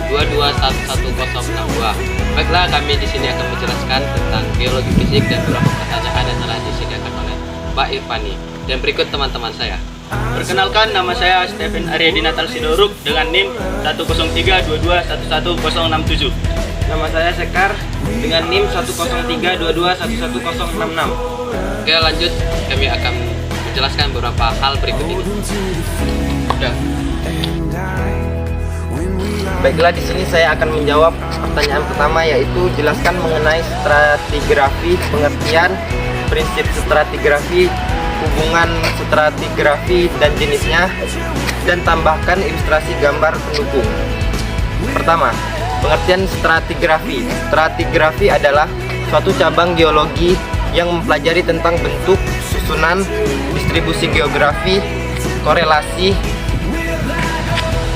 221162. Baiklah, kami di sini akan menjelaskan tentang geologi fisik dan beberapa pertanyaan yang telah disediakan oleh Mbak Irvani. Dan berikut teman-teman saya. Perkenalkan, nama saya Stephen Aryadi Natal Sidoruk dengan NIM 10322111067. Nama saya Sekar dengan NIM 10322111066. Oke, lanjut, kami akan menjelaskan beberapa hal berikut ini. Udah. Baiklah, di sini saya akan menjawab pertanyaan pertama, yaitu jelaskan mengenai stratigrafi, pengertian, prinsip stratigrafi, hubungan stratigrafi dan jenisnya, dan tambahkan ilustrasi gambar pendukung. Pertama, pengertian stratigrafi. Stratigrafi adalah suatu cabang geologi yang mempelajari tentang bentuk, susunan, distribusi geografi, korelasi,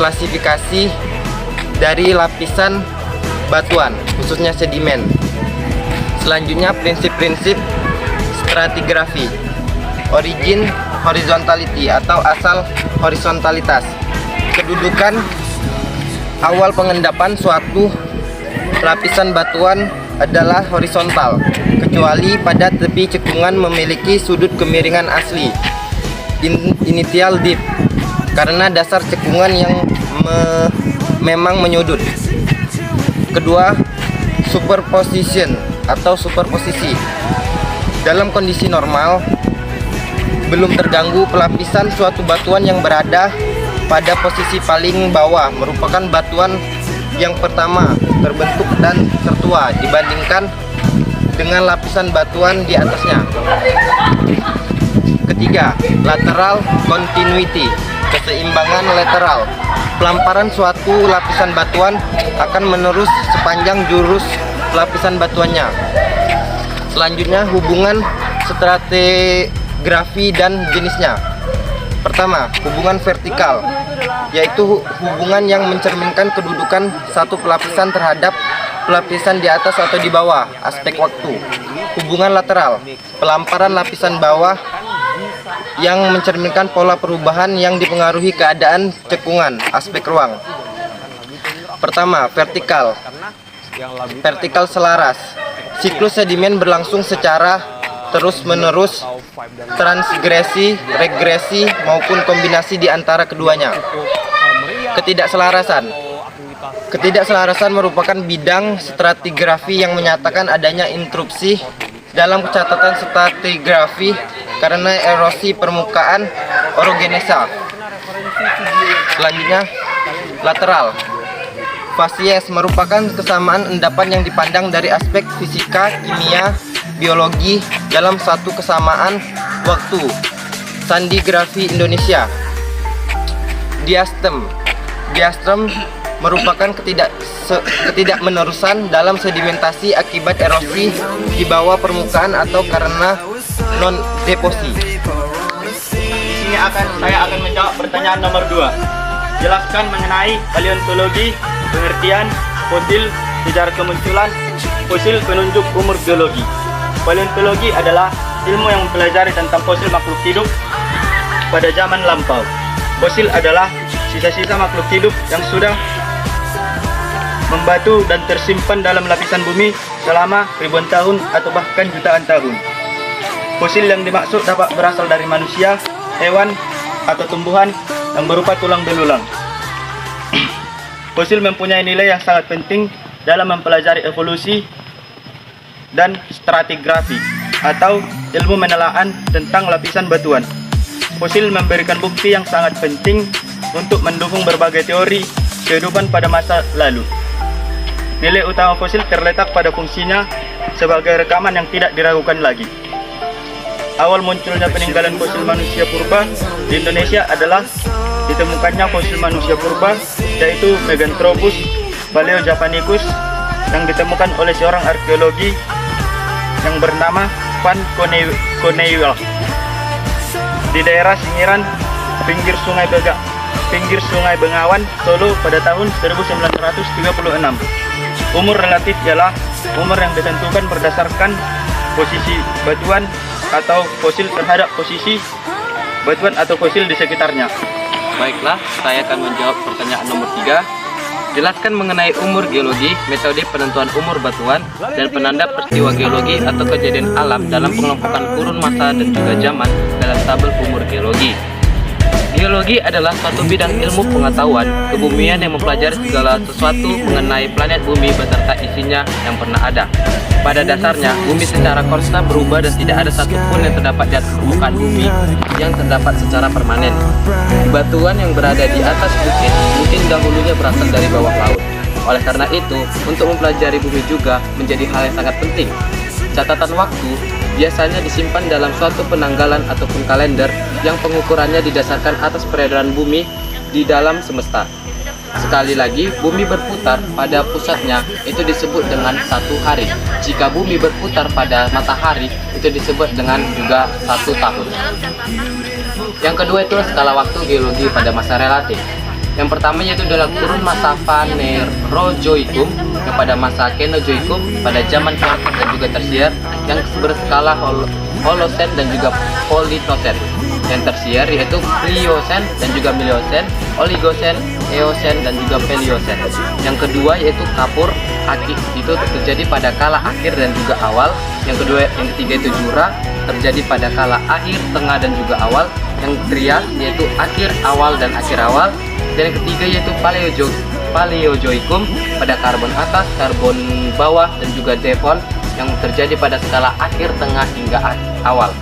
klasifikasi dari lapisan batuan, khususnya sedimen. Selanjutnya, prinsip-prinsip stratigrafi. Origin horizontality atau asal horizontalitas. Kedudukan awal pengendapan suatu lapisan batuan adalah horizontal, kecuali pada tepi cekungan memiliki sudut kemiringan asli, initial dip, karena dasar cekungan yang memang menyudut. Kedua, superposition atau superposisi. Dalam kondisi normal, belum terganggu, pelapisan suatu batuan yang berada pada posisi paling bawah merupakan batuan yang pertama terbentuk dan tertua dibandingkan dengan lapisan batuan di atasnya. Ketiga, lateral continuity, keseimbangan lateral. Pelamparan suatu lapisan batuan akan menerus sepanjang jurus lapisan batuannya. Selanjutnya, hubungan stratigrafi dan jenisnya. Pertama, hubungan vertikal, yaitu hubungan yang mencerminkan kedudukan satu pelapisan terhadap pelapisan di atas atau di bawah aspek waktu. Hubungan lateral, pelamparan lapisan bawah yang mencerminkan pola perubahan yang dipengaruhi keadaan cekungan aspek ruang. Pertama, vertikal. Vertikal selaras. Siklus sedimen berlangsung secara terus-menerus, transgresi, regresi, maupun kombinasi di antara keduanya. Ketidakselarasan. Ketidakselarasan merupakan bidang stratigrafi yang menyatakan adanya interupsi dalam catatan stratigrafi karena erosi permukaan orogenesa. Selanjutnya, lateral. Fasies merupakan kesamaan endapan yang dipandang dari aspek fisika, kimia, biologi dalam satu kesamaan waktu. Sandigrafi Indonesia. Diastem. Diastem merupakan ketidakmenerusan dalam sedimentasi akibat erosi di bawah permukaan atau karena non-deposi. Di sini saya akan menjawab pertanyaan nomor 2. Jelaskan mengenai paleontologi, pengertian, fosil, sejarah kemunculan, fosil penunjuk umur geologi. Paleontologi adalah ilmu yang mempelajari tentang fosil makhluk hidup pada zaman lampau. Fosil adalah sisa-sisa makhluk hidup yang sudah membatu dan tersimpan dalam lapisan bumi selama ribuan tahun atau bahkan jutaan tahun. Fosil yang dimaksud dapat berasal dari manusia, hewan, atau tumbuhan yang berupa tulang belulang. Fosil mempunyai nilai yang sangat penting dalam mempelajari evolusi dan stratigrafi atau ilmu menelaah tentang lapisan batuan. Fosil memberikan bukti yang sangat penting untuk mendukung berbagai teori kehidupan pada masa lalu. Nilai utama fosil terletak pada fungsinya sebagai rekaman yang tidak diragukan lagi. Awal munculnya peninggalan fosil manusia purba di Indonesia adalah ditemukannya fosil manusia purba, yaitu Meganthropus paleojapanicus, yang ditemukan oleh seorang arkeologi yang bernama Van Coneuwel di daerah Singiran, pinggir Sungai Bengawan, Solo pada tahun 1936. Umur relatif ialah umur yang ditentukan berdasarkan posisi batuan atau fosil terhadap posisi batuan atau fosil di sekitarnya. Baiklah, saya akan menjawab pertanyaan nomor 3. Jelaskan mengenai umur geologi, metode penentuan umur batuan, dan penanda peristiwa geologi atau kejadian alam dalam pengelompokan kurun masa dan juga zaman dalam tabel umur geologi. Geologi adalah suatu bidang ilmu pengetahuan kebumian yang mempelajari segala sesuatu mengenai planet bumi beserta isinya yang pernah ada. Pada dasarnya, bumi secara konstan berubah dan tidak ada satupun yang terdapat di atas permukaan bumi yang terdapat secara permanen. Batuan yang berada di atas bukit mungkin dahulunya berasal dari bawah laut. Oleh karena itu, untuk mempelajari bumi juga menjadi hal yang sangat penting. Catatan waktu biasanya disimpan dalam suatu penanggalan ataupun kalender yang pengukurannya didasarkan atas peredaran bumi di dalam semesta. Sekali lagi, bumi berputar pada pusatnya itu disebut dengan satu hari. Jika bumi berputar pada matahari itu disebut dengan juga 1 tahun. Yang kedua itu skala waktu geologi pada masa relatif. Yang pertama yaitu adalah kurun masa Phanerozoikum kepada masa Kenozoikum pada zaman Triassic dan juga Tersier yang berskala Holosen dan juga Politosen. Yang tersier yaitu Pliocene dan juga Miocene, Oligocene, Eocene dan juga Paleocene. Yang kedua yaitu Kapur Akik, itu terjadi pada kala akhir dan juga awal. Yang ketiga itu Jura, terjadi pada kala akhir, tengah dan juga awal. Yang Trias yaitu akhir, awal dan akhir awal. Dan yang ketiga yaitu Paleozoikum pada karbon atas, karbon bawah dan juga Devon yang terjadi pada skala akhir, tengah hingga awal.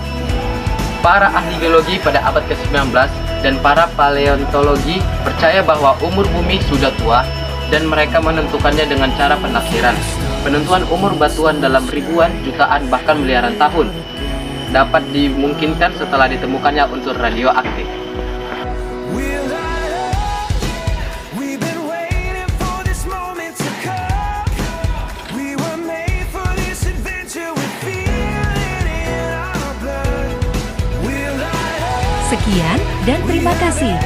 Para ahli geologi pada abad ke-19 dan para paleontologi percaya bahwa umur bumi sudah tua dan mereka menentukannya dengan cara penaksiran. Penentuan umur batuan dalam ribuan, jutaan, bahkan miliaran tahun dapat dimungkinkan setelah ditemukannya unsur radioaktif. Sekian dan terima kasih.